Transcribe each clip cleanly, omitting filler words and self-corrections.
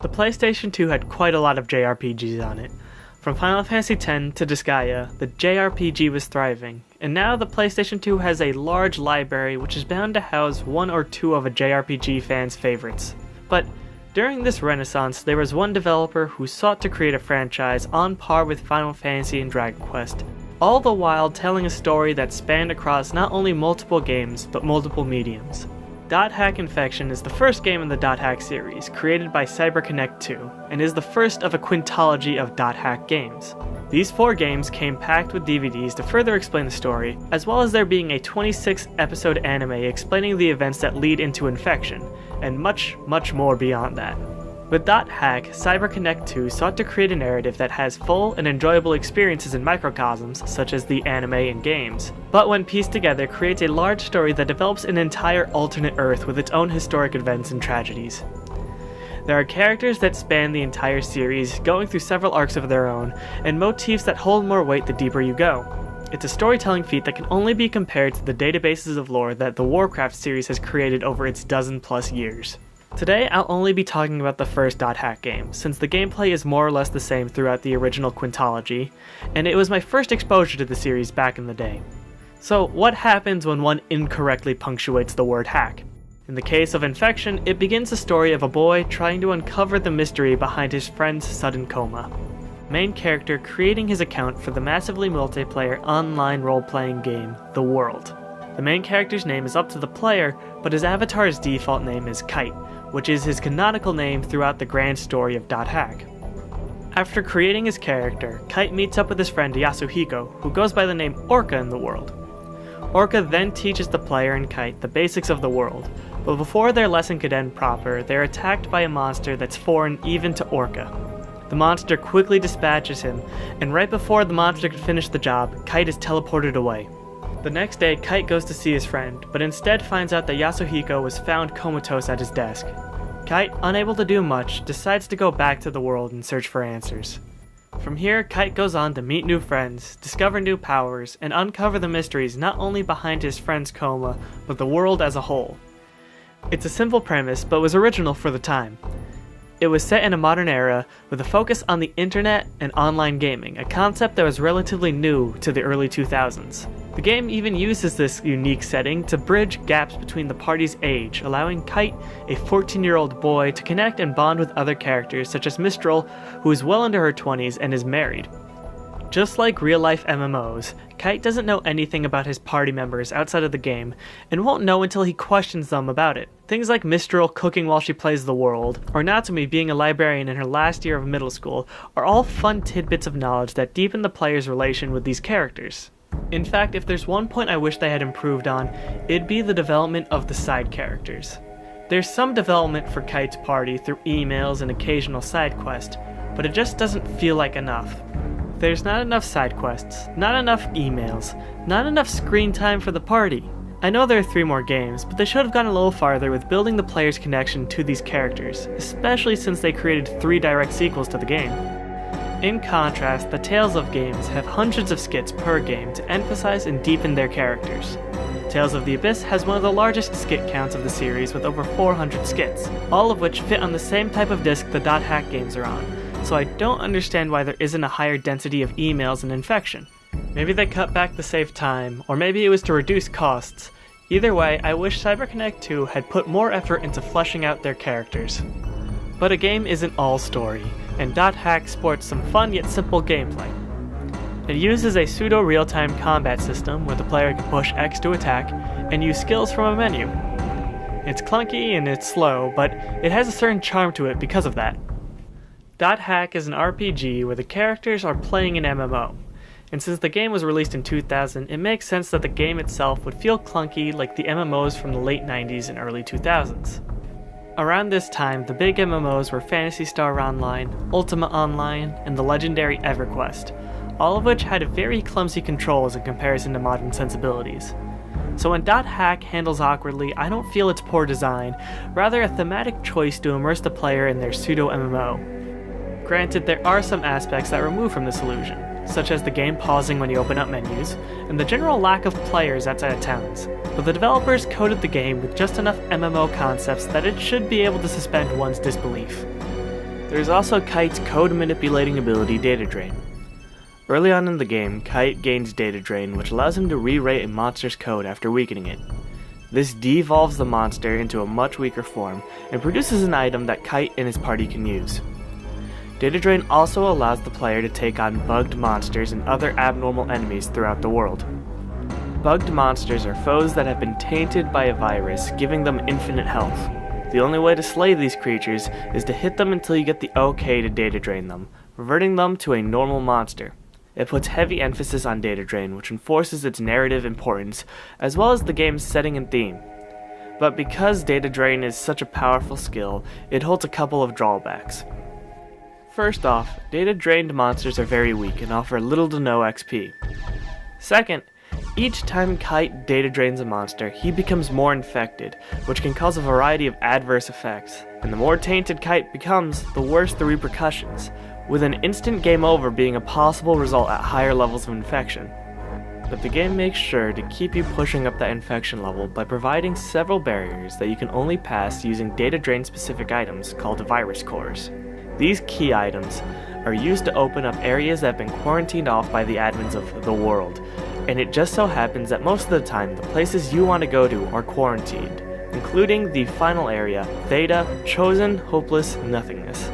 The PlayStation 2 had quite a lot of JRPGs on it. From Final Fantasy X to Disgaea, the JRPG was thriving, and now the PlayStation 2 has a large library which is bound to house one or two of a JRPG fan's favorites. But during this renaissance, there was one developer who sought to create a franchise on par with Final Fantasy and Dragon Quest, all the while telling a story that spanned across not only multiple games, but multiple mediums. Dot Hack Infection is the first game in the Dot Hack series, created by CyberConnect 2, and is the first of a quintology of Dot Hack games. These 4 games came packed with DVDs to further explain the story, as well as there being a 26-episode anime explaining the events that lead into Infection, and much, much more beyond that. With Dot Hack, CyberConnect 2 sought to create a narrative that has full and enjoyable experiences in microcosms, such as the anime and games, but when pieced together creates a large story that develops an entire alternate Earth with its own historic events and tragedies. There are characters that span the entire series, going through several arcs of their own, and motifs that hold more weight the deeper you go. It's a storytelling feat that can only be compared to the databases of lore that the Warcraft series has created over its dozen-plus years. Today, I'll only be talking about the first Dot Hack game, since the gameplay is more or less the same throughout the original quintology, and it was my first exposure to the series back in the day. So, what happens when one incorrectly punctuates the word hack? In the case of Infection, it begins the story of a boy trying to uncover the mystery behind his friend's sudden coma. Main character creating his account for the massively multiplayer online role-playing game, The World. The main character's name is up to the player, but his avatar's default name is Kite, which is his canonical name throughout the grand story of Dot Hack. After creating his character, Kite meets up with his friend Yasuhiko, who goes by the name Orca in The World. Orca then teaches the player and Kite the basics of the world, but before their lesson could end proper, they're attacked by a monster that's foreign even to Orca. The monster quickly dispatches him, and right before the monster can finish the job, Kite is teleported away. The next day, Kite goes to see his friend, but instead finds out that Yasuhiko was found comatose at his desk. Kite, unable to do much, decides to go back to the world and search for answers. From here, Kite goes on to meet new friends, discover new powers, and uncover the mysteries not only behind his friend's coma, but the world as a whole. It's a simple premise, but was original for the time. It was set in a modern era, with a focus on the internet and online gaming, a concept that was relatively new to the early 2000s. The game even uses this unique setting to bridge gaps between the party's age, allowing Kite, a 14-year-old boy, to connect and bond with other characters such as Mistral, who is well into her 20s and is married. Just like real-life MMOs, Kite doesn't know anything about his party members outside of the game, and won't know until he questions them about it. Things like Mistral cooking while she plays The World, or Natsumi being a librarian in her last year of middle school, are all fun tidbits of knowledge that deepen the player's relation with these characters. In fact, if there's one point I wish they had improved on, it'd be the development of the side characters. There's some development for Kite's party through emails and occasional side quests, but it just doesn't feel like enough. There's not enough side quests, not enough emails, not enough screen time for the party. I know there are 3 more games, but they should have gone a little farther with building the player's connection to these characters, especially since they created 3 direct sequels to the game. In contrast, the Tales of games have hundreds of skits per game to emphasize and deepen their characters. Tales of the Abyss has one of the largest skit counts of the series with over 400 skits, all of which fit on the same type of disc the Dot Hack games are on, so I don't understand why there isn't a higher density of emails and Infection. Maybe they cut back to save time, or maybe it was to reduce costs. Either way, I wish CyberConnect 2 had put more effort into fleshing out their characters. But a game isn't all story, and Dot Hack sports some fun yet simple gameplay. It uses a pseudo-real-time combat system where the player can push X to attack and use skills from a menu. It's clunky and it's slow, but it has a certain charm to it because of that. Dot Hack is an RPG where the characters are playing an MMO, and since the game was released in 2000, it makes sense that the game itself would feel clunky like the MMOs from the late 90s and early 2000s. Around this time, the big MMOs were Phantasy Star Online, Ultima Online, and the legendary EverQuest, all of which had very clumsy controls in comparison to modern sensibilities. So when Dot Hack handles awkwardly, I don't feel it's poor design, rather a thematic choice to immerse the player in their pseudo-MMO. Granted, there are some aspects that remove from this illusion, such as the game pausing when you open up menus, and the general lack of players outside of towns, but the developers coded the game with just enough MMO concepts that it should be able to suspend one's disbelief. There's also Kite's code manipulating ability Data Drain. Early on in the game, Kite gains Data Drain, which allows him to rewrite a monster's code after weakening it. This devolves the monster into a much weaker form and produces an item that Kite and his party can use. Data Drain also allows the player to take on bugged monsters and other abnormal enemies throughout the world. Bugged monsters are foes that have been tainted by a virus, giving them infinite health. The only way to slay these creatures is to hit them until you get the OK to Data Drain them, reverting them to a normal monster. It puts heavy emphasis on Data Drain, which enforces its narrative importance, as well as the game's setting and theme. But because Data Drain is such a powerful skill, it holds a couple of drawbacks. First off, Data Drained monsters are very weak and offer little to no XP. Second, each time Kite Data Drains a monster, he becomes more infected, which can cause a variety of adverse effects, and the more tainted Kite becomes, the worse the repercussions, with an instant game over being a possible result at higher levels of infection. But the game makes sure to keep you pushing up that infection level by providing several barriers that you can only pass using Data Drain specific items called virus cores. These key items are used to open up areas that have been quarantined off by the admins of the world, and it just so happens that most of the time the places you want to go to are quarantined, including the final area, Theta, Chosen, Hopeless, Nothingness.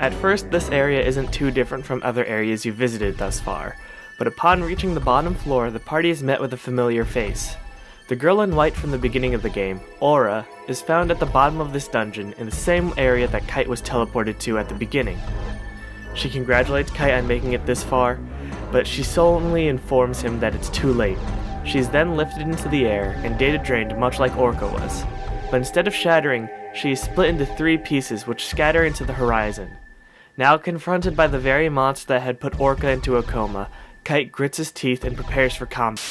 At first, this area isn't too different from other areas you've visited thus far, but upon reaching the bottom floor, the party is met with a familiar face. The girl in white from the beginning of the game, Aura, is found at the bottom of this dungeon in the same area that Kite was teleported to at the beginning. She congratulates Kite on making it this far, but she solemnly informs him that it's too late. She's then lifted into the air and Data Drained much like Orca was. But instead of shattering, she is split into 3 pieces which scatter into the horizon. Now confronted by the very monster that had put Orca into a coma, Kite grits his teeth and prepares for combat.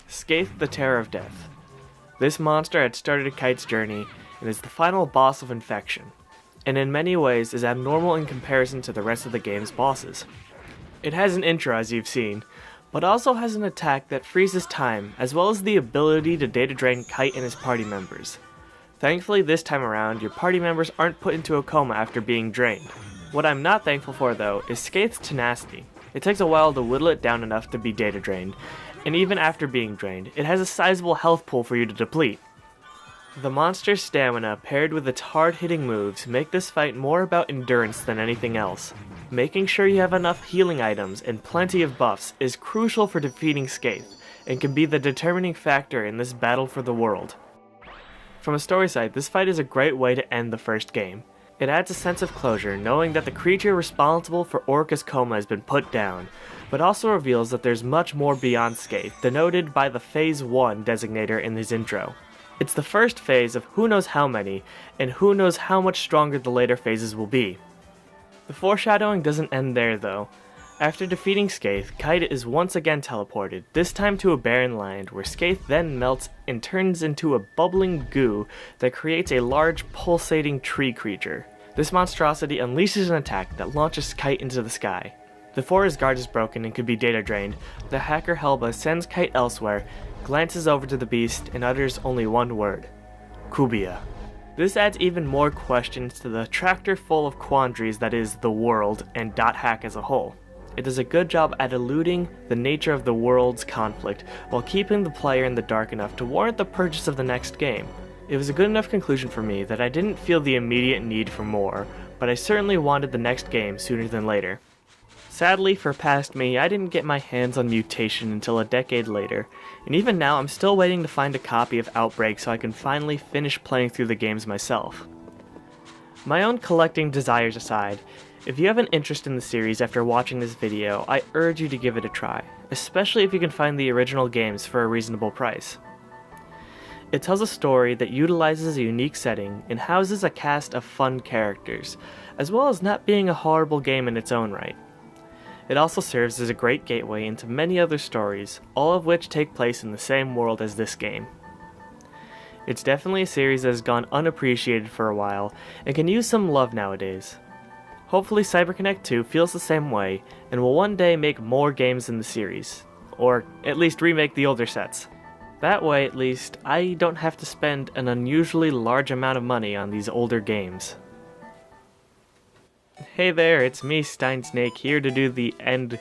Skaith, the Terror of Death. This monster had started Kite's journey and is the final boss of Infection, and in many ways is abnormal in comparison to the rest of the game's bosses. It has an intro as you've seen, but also has an attack that freezes time, as well as the ability to Data Drain Kite and his party members. Thankfully this time around, your party members aren't put into a coma after being drained. What I'm not thankful for though is Skaith's tenacity. It takes a while to whittle it down enough to be Data Drained, and even after being drained, it has a sizable health pool for you to deplete. The monster's stamina paired with its hard-hitting moves make this fight more about endurance than anything else. Making sure you have enough healing items and plenty of buffs is crucial for defeating Skaith, and can be the determining factor in this battle for the world. From a story side, this fight is a great way to end the first game. It adds a sense of closure knowing that the creature responsible for Orca's coma has been put down, but also reveals that there's much more beyond Skaith, denoted by the Phase 1 designator in his intro. It's the first phase of who knows how many, and who knows how much stronger the later phases will be. The foreshadowing doesn't end there though. After defeating Skaith, Kite is once again teleported, this time to a barren land where Skaith then melts and turns into a bubbling goo that creates a large pulsating tree creature. This monstrosity unleashes an attack that launches Kite into the sky. Before his guard is broken and could be Data Drained, the hacker Helba sends Kite elsewhere, glances over to the beast, and utters only one word: Kubia. This adds even more questions to the tractor full of quandaries that is the world and .hack as a whole. It does a good job at eluding the nature of the world's conflict while keeping the player in the dark enough to warrant the purchase of the next game. It was a good enough conclusion for me that I didn't feel the immediate need for more, but I certainly wanted the next game sooner than later. Sadly for past me, I didn't get my hands on Mutation until a decade later, and even now I'm still waiting to find a copy of Outbreak so I can finally finish playing through the games myself. My own collecting desires aside, if you have an interest in the series after watching this video, I urge you to give it a try, especially if you can find the original games for a reasonable price. It tells a story that utilizes a unique setting and houses a cast of fun characters, as well as not being a horrible game in its own right. It also serves as a great gateway into many other stories, all of which take place in the same world as this game. It's definitely a series that has gone unappreciated for a while, and can use some love nowadays. Hopefully CyberConnect 2 feels the same way, and will one day make more games in the series, or at least remake the older sets. That way, at least, I don't have to spend an unusually large amount of money on these older games. Hey there, it's me, Steinsnake, here to do the end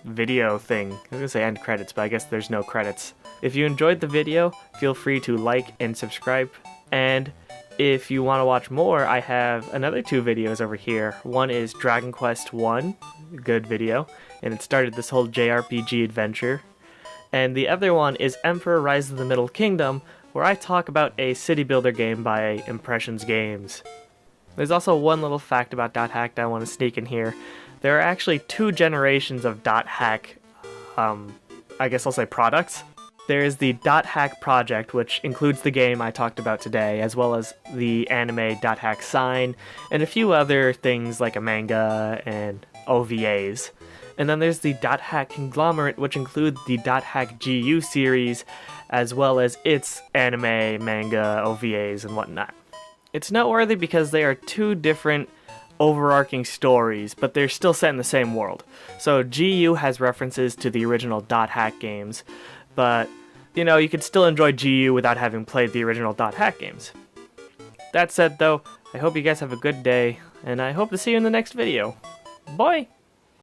video thing. I was gonna say end credits, but I guess there's no credits. If you enjoyed the video, feel free to like and subscribe, and if you want to watch more, I have another 2 videos over here. One is Dragon Quest 1, good video, and it started this whole JRPG adventure. And the other one is Emperor Rise of the Middle Kingdom, where I talk about a city builder game by Impressions Games. There's also one little fact about .hack that I want to sneak in here. There are actually 2 generations of .hack, I guess I'll say products. There is the .hack project, which includes the game I talked about today, as well as the anime .hack sign, and a few other things like a manga and OVAs. And then there's the .hack conglomerate, which includes the .hack GU series, as well as its anime, manga, OVAs, and whatnot. It's noteworthy because they are 2 different overarching stories, but they're still set in the same world. So GU has references to the original .hack games, but, you know, you could still enjoy GU without having played the original .hack games. That said, though, I hope you guys have a good day, and I hope to see you in the next video. Bye!